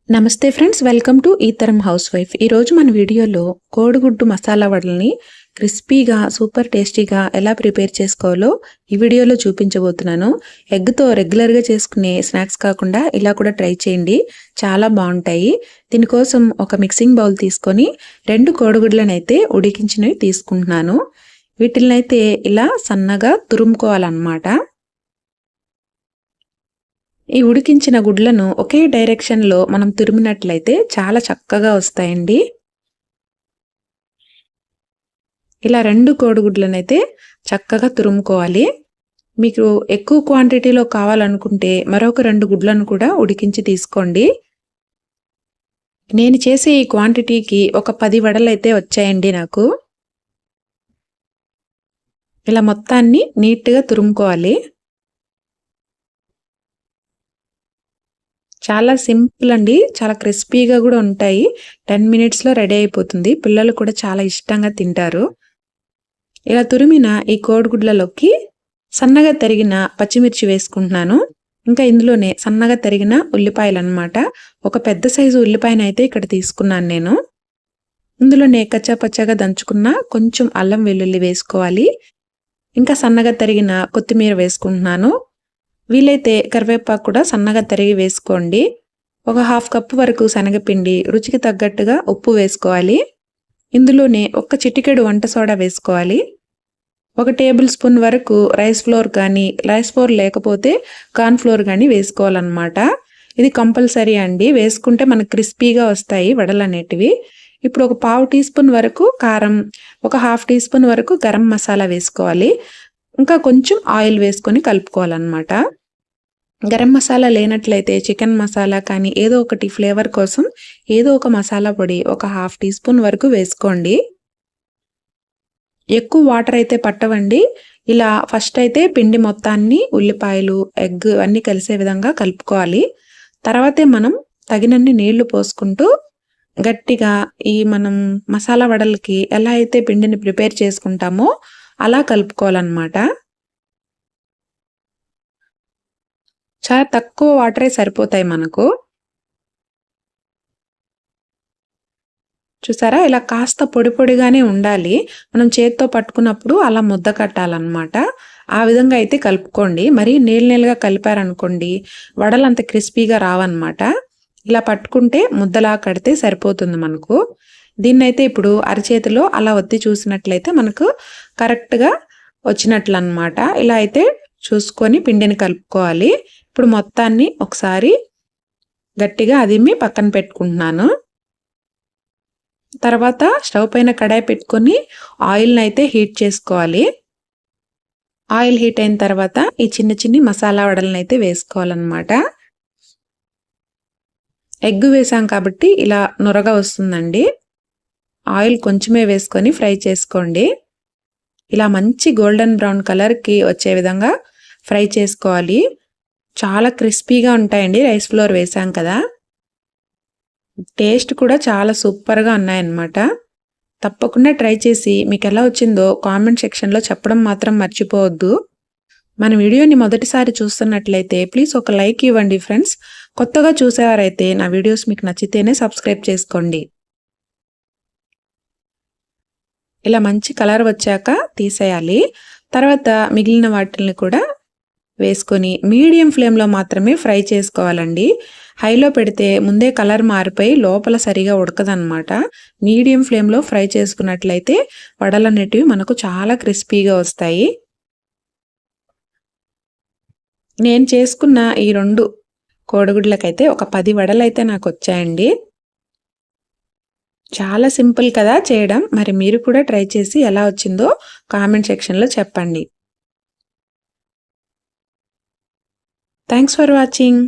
నమస్తే friends, welcome to ఈతరం house wife. ఈరోజు మన వీడియోలో కోడిగుడ్డు మసాలా వడల్ని క్రిస్పీగా సూపర్ టేస్టీగా ఎలా ప్రిపేర్ చేసుకోవాలో ఈ వీడియోలో చూపించబోతున్నాను. ఎగ్తో రెగ్యులర్గా చేసుకునే స్నాక్స్ కాకుండా ఇలా కూడా ట్రై చేయండి, చాలా బాగుంటాయి. దీనికోసం ఒక మిక్సింగ్ బౌల్ తీసుకొని 2 కోడిగుడ్లను అయితే ఉడికించినవి తీసుకుంటున్నాను. వీటినైతే ఇలా సన్నగా తురుముకోవాలన్నమాట. ఈ ఉడికించిన గుడ్లను ఒకే డైరెక్షన్లో మనం తురిమినట్లయితే చాలా చక్కగా వస్తాయండి. ఇలా 2 కోడిగుడ్లనైతే చక్కగా తురుముకోవాలి. మీకు ఎక్కువ క్వాంటిటీలో కావాలనుకుంటే మరొక 2 గుడ్లను కూడా ఉడికించి తీసుకోండి. నేను చేసే ఈ క్వాంటిటీకి ఒక 10 వడలు అయితే వచ్చాయండి నాకు. ఇలా మొత్తాన్ని నీట్గా తురుముకోవాలి. చాలా సింపుల్ అండి, చాలా క్రిస్పీగా కూడా ఉంటాయి. 10 మినిట్స్లో రెడీ అయిపోతుంది. పిల్లలు కూడా చాలా ఇష్టంగా తింటారు. ఇలా తురిమిన ఈ కోడిగుడ్లలోకి సన్నగా తరిగిన పచ్చిమిర్చి వేసుకుంటున్నాను. ఇంకా ఇందులోనే సన్నగా తరిగిన ఉల్లిపాయలు అన్నమాట. ఒక పెద్ద సైజు ఉల్లిపాయను అయితే ఇక్కడ తీసుకున్నాను నేను. ఇందులోనే కచ్చాపచ్చాగా దంచుకున్న కొంచెం అల్లం వెల్లుల్లి వేసుకోవాలి. ఇంకా సన్నగా తరిగిన కొత్తిమీర వేసుకుంటున్నాను. వీలైతే కరివేపాకు కూడా సన్నగా తరిగి వేసుకోండి. ఒక 1/2 కప్పు వరకు శనగపిండి, రుచికి తగ్గట్టుగా ఉప్పు వేసుకోవాలి. ఇందులోనే ఒక చిటికెడు వంట సోడా వేసుకోవాలి. 1 టేబుల్ స్పూన్ వరకు రైస్ ఫ్లోర్ కానీ, రైస్ ఫ్లోర్ లేకపోతే కార్న్ ఫ్లోర్ కానీ వేసుకోవాలన్నమాట. ఇది కంపల్సరీ అండి, వేసుకుంటే మనకు క్రిస్పీగా వస్తాయి వడలు అనేటివి. ఇప్పుడు ఒక 1/2 టీ స్పూన్ వరకు కారం, ఒక 1/2 టీ స్పూన్ వరకు గరం మసాలా వేసుకోవాలి. ఇంకా కొంచెం ఆయిల్ వేసుకొని కలుపుకోవాలన్నమాట. గరం మసాలా లేనట్లయితే చికెన్ మసాలా కానీ ఏదో ఒకటి ఫ్లేవర్ కోసం ఏదో ఒక మసాలా పొడి ఒక 1/2 టీ స్పూన్ వరకు వేసుకోండి. ఎక్కువ వాటర్ అయితే పట్టవండి. ఇలా ఫస్ట్ అయితే పిండి మొత్తాన్ని ఉల్లిపాయలు, ఎగ్ అన్నీ కలిసే విధంగా కలుపుకోవాలి. తర్వాతే మనం తగినన్ని నీళ్లు పోసుకుంటూ గట్టిగా ఈ మనం మసాలా వడలకి ఎలా అయితే పిండిని ప్రిపేర్ చేసుకుంటామో అలా కలుపుకోవాలన్నమాట. చాలా తక్కువ వాటరే సరిపోతాయి మనకు. చూసారా, ఇలా కాస్త పొడి పొడిగానే ఉండాలి. మనం చేత్తో పట్టుకున్నప్పుడు అలా ముద్ద కట్టాలన్నమాట. ఆ విధంగా అయితే కలుపుకోండి. మరి నీళ్ళగా కలిపారనుకోండి వడలు అంత క్రిస్పీగా రావన్నమాట. ఇలా పట్టుకుంటే ముద్దలా కడితే సరిపోతుంది మనకు. దీన్నైతే ఇప్పుడు అరచేతిలో అలా ఒత్తి చూసినట్లయితే మనకు కరెక్ట్గా వచ్చినట్లు అన్నమాట. ఇలా అయితే చూసుకొని పిండిని కలుపుకోవాలి. ఇప్పుడు మొత్తాన్ని ఒకసారి గట్టిగా అదిమి పక్కన పెట్టుకుంటున్నాను. తర్వాత స్టవ్ పైన కడాయి పెట్టుకొని ఆయిల్ని అయితే హీట్ చేసుకోవాలి. ఆయిల్ హీట్ అయిన తర్వాత ఈ చిన్ని మసాలా వడలను అయితే వేసుకోవాలన్నమాట. ఎగ్ వేసాం కాబట్టి ఇలా నురగా వస్తుందండి. ఆయిల్ కొంచెమే వేసుకొని ఫ్రై చేసుకోండి. ఇలా మంచి గోల్డెన్ బ్రౌన్ కలర్కి వచ్చే విధంగా ఫ్రై చేసుకోవాలి. చాలా క్రిస్పీగా ఉంటాయండి, రైస్ ఫ్లోర్ వేసాం కదా. టేస్ట్ కూడా చాలా సూపర్గా ఉన్నాయన్నమాట. తప్పకుండా ట్రై చేసి మీకు ఎలా వచ్చిందో కామెంట్ సెక్షన్లో చెప్పడం మాత్రం మర్చిపోవద్దు. మన వీడియోని మొదటిసారి చూస్తున్నట్లయితే ప్లీజ్ ఒక లైక్ ఇవ్వండి ఫ్రెండ్స్. కొత్తగా చూసేవారైతే నా వీడియోస్ మీకు నచ్చితేనే సబ్స్క్రైబ్ చేసుకోండి. ఇలా మంచి కలర్ వచ్చాక తీసేయాలి. తర్వాత మిగిలిన వాటిని కూడా వేసుకొని మీడియం ఫ్లేమ్లో మాత్రమే ఫ్రై చేసుకోవాలండి. హైలో పెడితే ముందే కలర్ మారిపోయి లోపల సరిగా ఉడకదన్నమాట. మీడియం ఫ్లేమ్లో ఫ్రై చేసుకున్నట్లయితే వడలు అనేటివి మనకు చాలా క్రిస్పీగా వస్తాయి. నేను చేసుకున్న ఈ 2 కోడిగుడ్లకైతే ఒక 10 వడలు అయితే నాకు వచ్చాయండి. చాలా సింపుల్ కదా చేయడం. మరి మీరు కూడా ట్రై చేసి ఎలా వచ్చిందో కామెంట్ సెక్షన్లో చెప్పండి. Thanks for watching.